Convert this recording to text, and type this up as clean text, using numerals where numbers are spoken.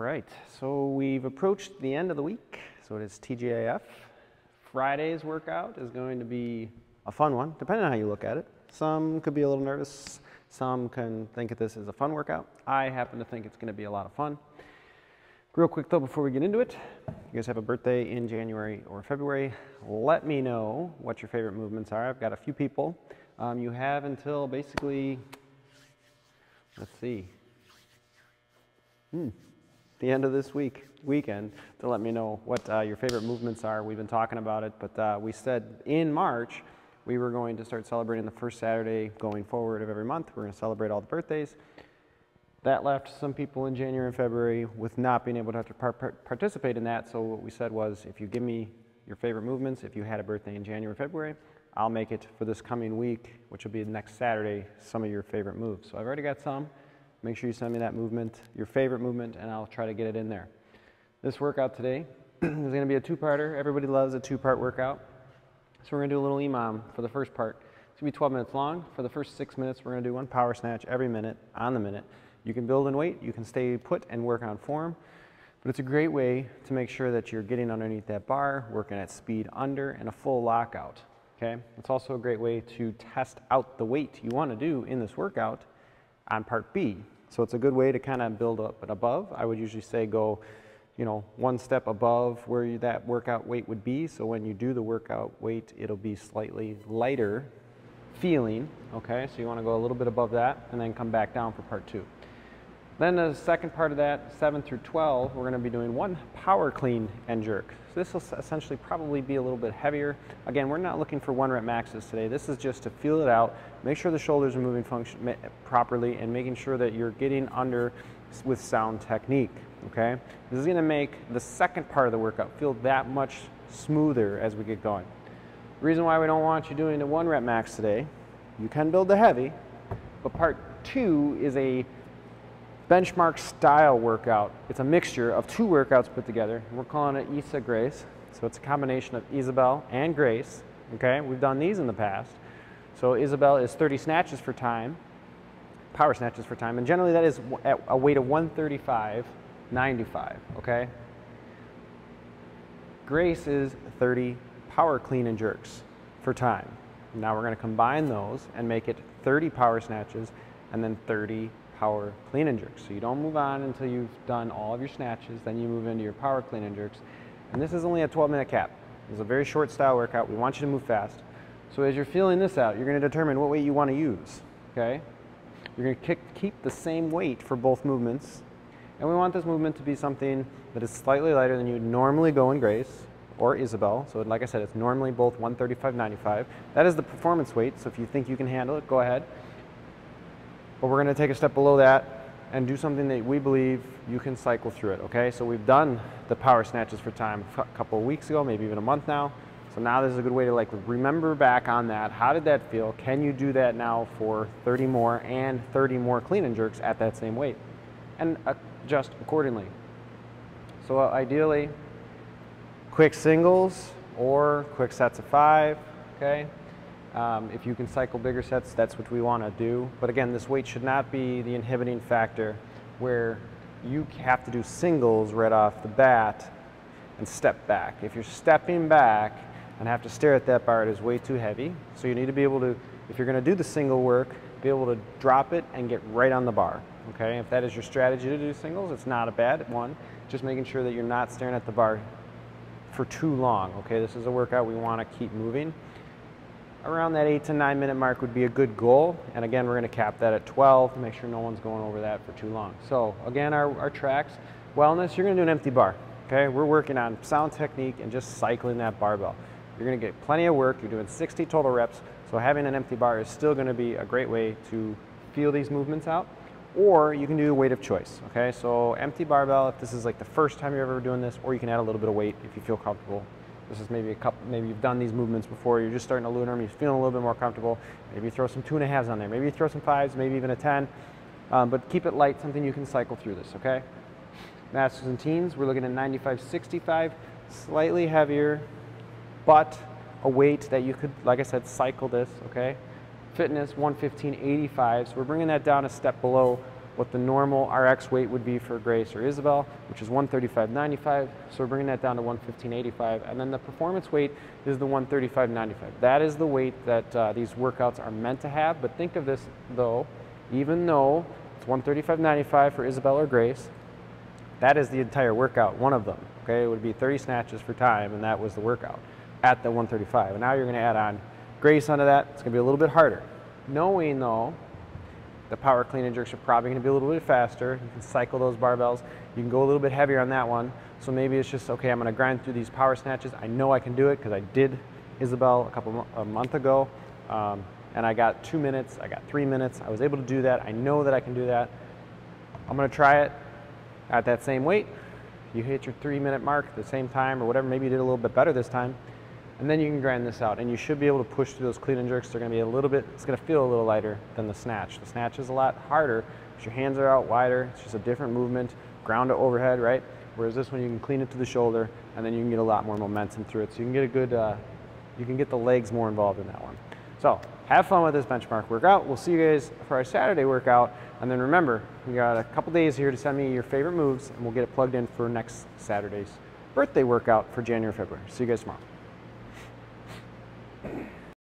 right, so we've approached the end of the week, so it is TGIF. Friday's workout is going to be a fun one, depending on how you look at it. Some could be a little nervous, some can think of this as a fun workout. I happen to think it's going to be a lot of fun. Real quick though, before we get into it, you guys have a birthday in January or February, let me know what your favorite movements are. I've got a few people. You have until basically, let's see, the end of this weekend to let me know what your favorite movements are. We've been talking about it, but we said in March we were going to start celebrating the first Saturday going forward of every month. We're going to celebrate all the birthdays. That left some people in January and February with not being able to participate in that, so what we said was, if you give me your favorite movements, if you had a birthday in January or February, I'll make it for this coming week, which will be next Saturday, some of your favorite moves. So I've already got some. Make sure you send me that movement, your favorite movement, and I'll try to get it in there. This workout today is going to be a two-parter. Everybody loves a two-part workout. So we're going to do a little EMOM for the first part. It's going to be 12 minutes long. For the first 6 minutes, we're going to do one power snatch every minute on the minute. You can build in weight, you can stay put and work on form, but it's a great way to make sure that you're getting underneath that bar, working at speed under, and a full lockout. Okay? It's also a great way to test out the weight you want to do in this workout on part B. So it's a good way to kind of build up and above. I would usually say go, one step above where that workout weight would be. So when you do the workout weight, it'll be slightly lighter feeling. Okay, so you want to go a little bit above that and then come back down for part 2. Then the second part of that, 7 through 12, we're going to be doing one power clean and jerk. So this will essentially probably be a little bit heavier. Again, we're not looking for 1 rep maxes today. This is just to feel it out, make sure the shoulders are moving properly, and making sure that you're getting under with sound technique. Okay? This is going to make the second part of the workout feel that much smoother as we get going. The reason why we don't want you doing the 1 rep max today, you can build the heavy, but part 2 is a benchmark style workout. It's a mixture of 2 workouts put together. We're calling it Isa Grace. So it's a combination of Isabel and Grace. Okay, we've done these in the past. So Isabel is 30 snatches for time, power snatches for time, and generally that is at a weight of 135/95. Okay. Grace is 30 power clean and jerks for time. Now we're going to combine those and make it 30 power snatches and then 30 power clean and jerks. So you don't move on until you've done all of your snatches, then you move into your power clean and jerks. And this is only a 12-minute cap. It's a very short style workout. We want you to move fast. So as you're feeling this out, you're going to determine what weight you want to use. Okay? You're going to keep the same weight for both movements. And we want this movement to be something that is slightly lighter than you'd normally go in Grace or Isabel. So like I said, it's normally both 135/95. That is the performance weight. So if you think you can handle it, go ahead. But we're going to take a step below that and do something that we believe you can cycle through it, okay? So we've done the power snatches for time a couple of weeks ago, maybe even a month now. So now this is a good way to remember back on that. How did that feel? Can you do that now for 30 more and 30 more clean and jerks at that same weight? And adjust accordingly. So ideally, quick singles or quick sets of 5, okay? If you can cycle bigger sets, that's what we want to do. But again, this weight should not be the inhibiting factor where you have to do singles right off the bat and step back. If you're stepping back and have to stare at that bar, it is way too heavy. So you need to be able to, if you're going to do the single work, be able to drop it and get right on the bar. Okay? If that is your strategy to do singles, it's not a bad one. Just making sure that you're not staring at the bar for too long. Okay? This is a workout we want to keep moving. Around that 8 to 9 minute mark would be a good goal. And again, we're going to cap that at 12. Make sure no one's going over that for too long. So again, our tracks, wellness, you're going to do an empty bar. Okay, we're working on sound technique and just cycling that barbell. You're going to get plenty of work. You're doing 60 total reps. So having an empty bar is still going to be a great way to feel these movements out. Or you can do a weight of choice. Okay, so empty barbell if this is like the first time you're ever doing this, or you can add a little bit of weight if you feel comfortable. This is maybe maybe you've done these movements before, you're just starting to learn them, you're feeling a little bit more comfortable. Maybe you throw some 2.5s on there, maybe you throw some 5s, maybe even a 10. But keep it light, something you can cycle through this, okay? Masters and teens, we're looking at 95/65, slightly heavier, but a weight that you could, like I said, cycle this, okay? Fitness, 115/85, so we're bringing that down a step below what the normal RX weight would be for Grace or Isabel, which is 135.95. So we're bringing that down to 115.85. And then the performance weight is the 135.95. That is the weight that these workouts are meant to have. But think of this though, even though it's 135.95 for Isabel or Grace, that is the entire workout, one of them. Okay, it would be 30 snatches for time, and that was the workout at the 135. And now you're going to add on Grace onto that. It's going to be a little bit harder. Knowing though, the power clean and jerks are probably going to be a little bit faster. You can cycle those barbells. You can go a little bit heavier on that one. So maybe it's just, okay, I'm going to grind through these power snatches. I know I can do it because I did Isabel a month ago. And I got 2 minutes, I got 3 minutes. I was able to do that. I know that I can do that. I'm going to try it at that same weight. You hit your 3-minute mark at the same time or whatever. Maybe you did a little bit better this time. And then you can grind this out, and you should be able to push through those clean and jerks. They're going to be a little bit, it's going to feel a little lighter than the snatch. The snatch is a lot harder because your hands are out wider. It's just a different movement, ground to overhead, right? Whereas this one, you can clean it to the shoulder, and then you can get a lot more momentum through it. So you can get a good, you can get the legs more involved in that one. So have fun with this benchmark workout. We'll see you guys for our Saturday workout. And then remember, we got a couple days here to send me your favorite moves, and we'll get it plugged in for next Saturday's birthday workout for January, February. See you guys tomorrow.